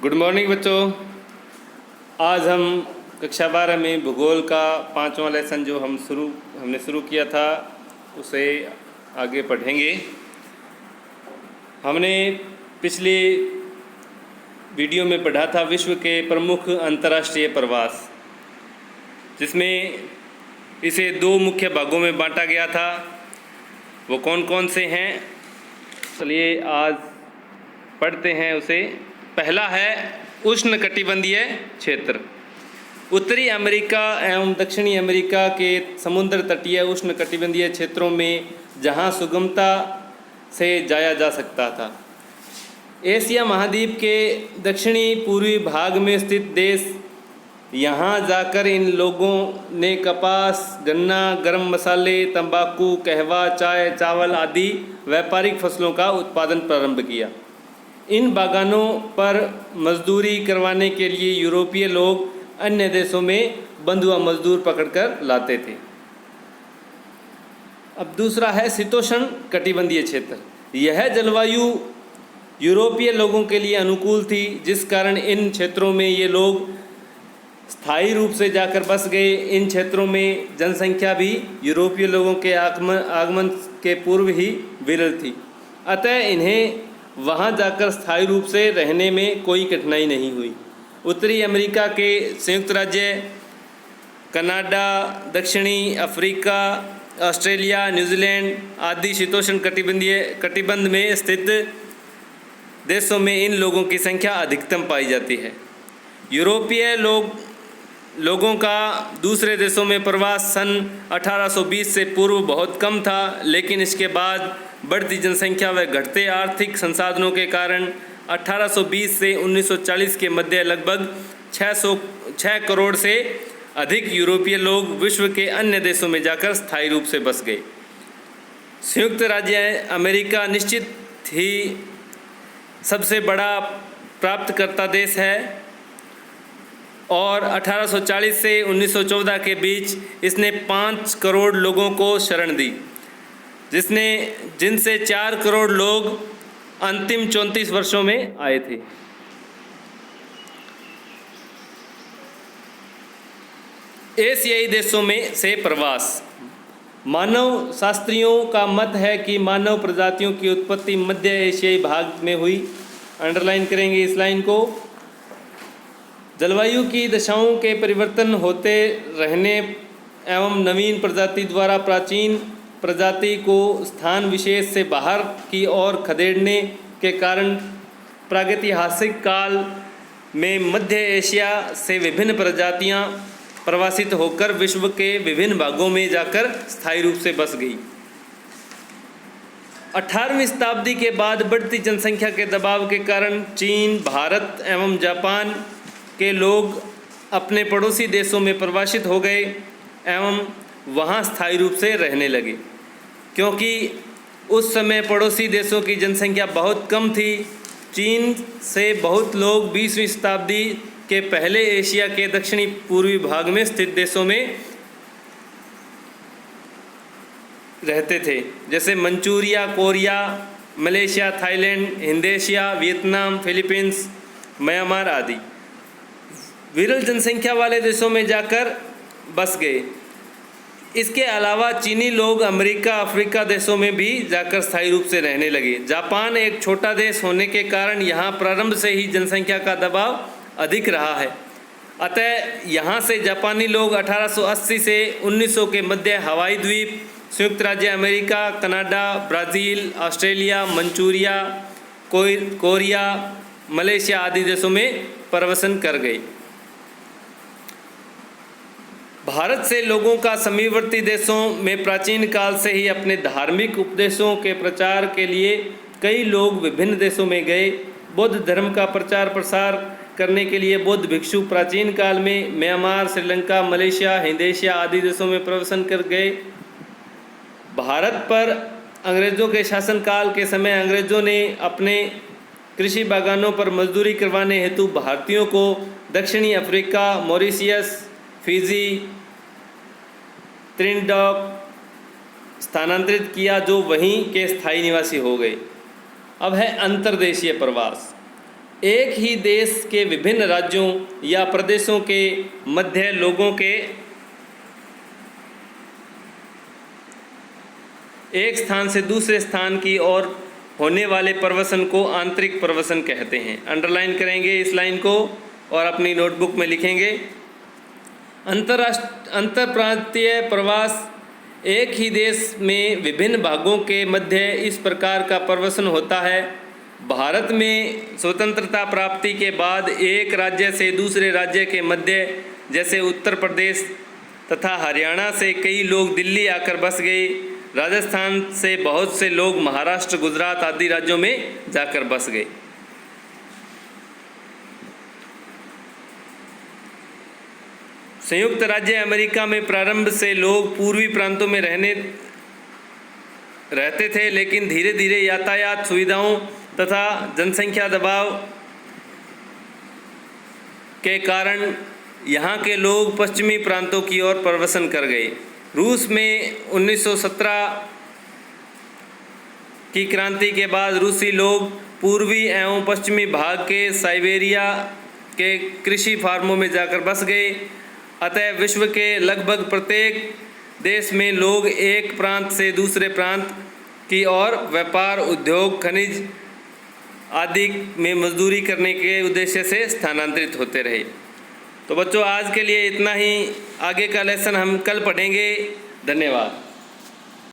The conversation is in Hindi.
गुड मॉर्निंग बच्चों। आज हम कक्षा 12 में भूगोल का 5वां लेसन जो हमने शुरू किया था उसे आगे पढ़ेंगे। हमने पिछले वीडियो में पढ़ा था विश्व के प्रमुख अंतर्राष्ट्रीय प्रवास, जिसमें इसे 2 मुख्य भागों में बांटा गया था। वो कौन कौन से हैं, चलिए आज पढ़ते हैं उसे। पहला है उष्णकटिबंधीय क्षेत्र। उत्तरी अमेरिका एवं दक्षिणी अमेरिका के समुद्र तटीय उष्णकटिबंधीय क्षेत्रों में जहां सुगमता से जाया जा सकता था। एशिया महाद्वीप के दक्षिणी पूर्वी भाग में स्थित देश, यहाँ जाकर इन लोगों ने कपास, गन्ना, गरम मसाले, तंबाकू, कहवा, चाय, चावल आदि व्यापारिक फसलों का उत्पादन प्रारंभ किया। इन बागानों पर मजदूरी करवाने के लिए यूरोपीय लोग अन्य देशों में बंधुआ मजदूर पकड़कर लाते थे। अब दूसरा है शीतोष्ण कटिबंधीय क्षेत्र। यह जलवायु यूरोपीय लोगों के लिए अनुकूल थी, जिस कारण इन क्षेत्रों में ये लोग स्थायी रूप से जाकर बस गए। इन क्षेत्रों में जनसंख्या भी यूरोपीय लोगों के आगमन के पूर्व ही विरल थी, अतः इन्हें वहां जाकर स्थायी रूप से रहने में कोई कठिनाई नहीं हुई। उत्तरी अमेरिका के संयुक्त राज्य, कनाडा, दक्षिणी अफ्रीका, ऑस्ट्रेलिया, न्यूजीलैंड आदि शीतोष्ण कटिबंध में स्थित देशों में इन लोगों की संख्या अधिकतम पाई जाती है। यूरोपीय लोगों का दूसरे देशों में प्रवास सन 1820 से पूर्व बहुत कम था, लेकिन इसके बाद बढ़ती जनसंख्या व घटते आर्थिक संसाधनों के कारण 1820 से 1940 के मध्य लगभग 6 करोड़ से अधिक यूरोपीय लोग विश्व के अन्य देशों में जाकर स्थायी रूप से बस गए। संयुक्त राज्य अमेरिका निश्चित ही सबसे बड़ा प्राप्तकर्ता देश है और 1840 से 1914 के बीच इसने 5 करोड़ लोगों को शरण दी, जिनसे 4 करोड़ लोग अंतिम 34 वर्षों में आए थे। एशियाई देशों में से प्रवास। मानव शास्त्रियों का मत है कि मानव प्रजातियों की उत्पत्ति मध्य एशियाई भाग में हुई। अंडरलाइन करेंगे इस लाइन को। जलवायु की दशाओं के परिवर्तन होते रहने एवं नवीन प्रजाति द्वारा प्राचीन प्रजाति को स्थान विशेष से बाहर की ओर खदेड़ने के कारण प्रागैतिहासिक काल में मध्य एशिया से विभिन्न प्रजातियां प्रवासित होकर विश्व के विभिन्न भागों में जाकर स्थायी रूप से बस गई। 18वीं शताब्दी के बाद बढ़ती जनसंख्या के दबाव के कारण चीन, भारत एवं जापान के लोग अपने पड़ोसी देशों में प्रवासित हो गए एवं वहां स्थायी रूप से रहने लगे। क्योंकि उस समय पड़ोसी देशों की जनसंख्या बहुत कम थी, चीन से बहुत लोग 20वीं शताब्दी के पहले एशिया के दक्षिणी पूर्वी भाग में स्थित देशों में रहते थे, जैसे Manchuria, Korea, Malaysia, Thailand, Indonesia, Vietnam, Philippines, Myanmar आदि विरल जनसंख्या वाले देशों में जाकर बस गए। इसके अलावा चीनी लोग अमेरिका, अफ्रीका देशों में भी जाकर स्थायी रूप से रहने लगे। जापान एक छोटा देश होने के कारण यहाँ प्रारंभ से ही जनसंख्या का दबाव अधिक रहा है, अतः यहाँ से जापानी लोग 1880 से 1900 के मध्य हवाई द्वीप, संयुक्त राज्य America, Canada, Brazil, Australia, Manchuria, Korea, Malaysia आदि देशों में प्रवसन कर गए। भारत से लोगों का समीपवर्ती देशों में प्राचीन काल से ही अपने धार्मिक उपदेशों के प्रचार के लिए कई लोग विभिन्न देशों में गए। बौद्ध धर्म का प्रचार प्रसार करने के लिए बौद्ध भिक्षु प्राचीन काल में म्यांमार, श्रीलंका, मलेशिया, इंडोनेशिया आदि देशों में प्रवसन कर गए। भारत पर अंग्रेज़ों के शासनकाल के समय अंग्रेज़ों ने अपने कृषि बागानों पर मजदूरी करवाने हेतु भारतीयों को दक्षिणी अफ्रीका, मॉरिशस, फिजी, त्रिनिडाद स्थानांतरित किया, जो वहीं के स्थायी निवासी हो गए। अब है अंतर्देशीय प्रवास। एक ही देश के विभिन्न राज्यों या प्रदेशों के मध्य लोगों के एक स्थान से दूसरे स्थान की ओर होने वाले प्रवसन को आंतरिक प्रवसन कहते हैं। अंडरलाइन करेंगे इस लाइन को और अपनी नोटबुक में लिखेंगे। अंतरप्रांतीय प्रवास एक ही देश में विभिन्न भागों के मध्य इस प्रकार का प्रवसन होता है। भारत में स्वतंत्रता प्राप्ति के बाद एक राज्य से दूसरे राज्य के मध्य, जैसे उत्तर प्रदेश तथा हरियाणा से कई लोग दिल्ली आकर बस गए। राजस्थान से बहुत से लोग महाराष्ट्र, गुजरात आदि राज्यों में जाकर बस गए। संयुक्त राज्य अमेरिका में प्रारंभ से लोग पूर्वी प्रांतों में रहते थे, लेकिन धीरे धीरे यातायात सुविधाओं तथा जनसंख्या दबाव के कारण यहाँ के लोग पश्चिमी प्रांतों की ओर प्रवसन कर गए। रूस में 1917 की क्रांति के बाद रूसी लोग पूर्वी एवं पश्चिमी भाग के साइबेरिया के कृषि फार्मों में जाकर बस गए। अतः विश्व के लगभग प्रत्येक देश में लोग एक प्रांत से दूसरे प्रांत की ओर व्यापार, उद्योग, खनिज आदि में मजदूरी करने के उद्देश्य से स्थानांतरित होते रहे। तो बच्चों, आज के लिए इतना ही। आगे का लेसन हम कल पढ़ेंगे। धन्यवाद।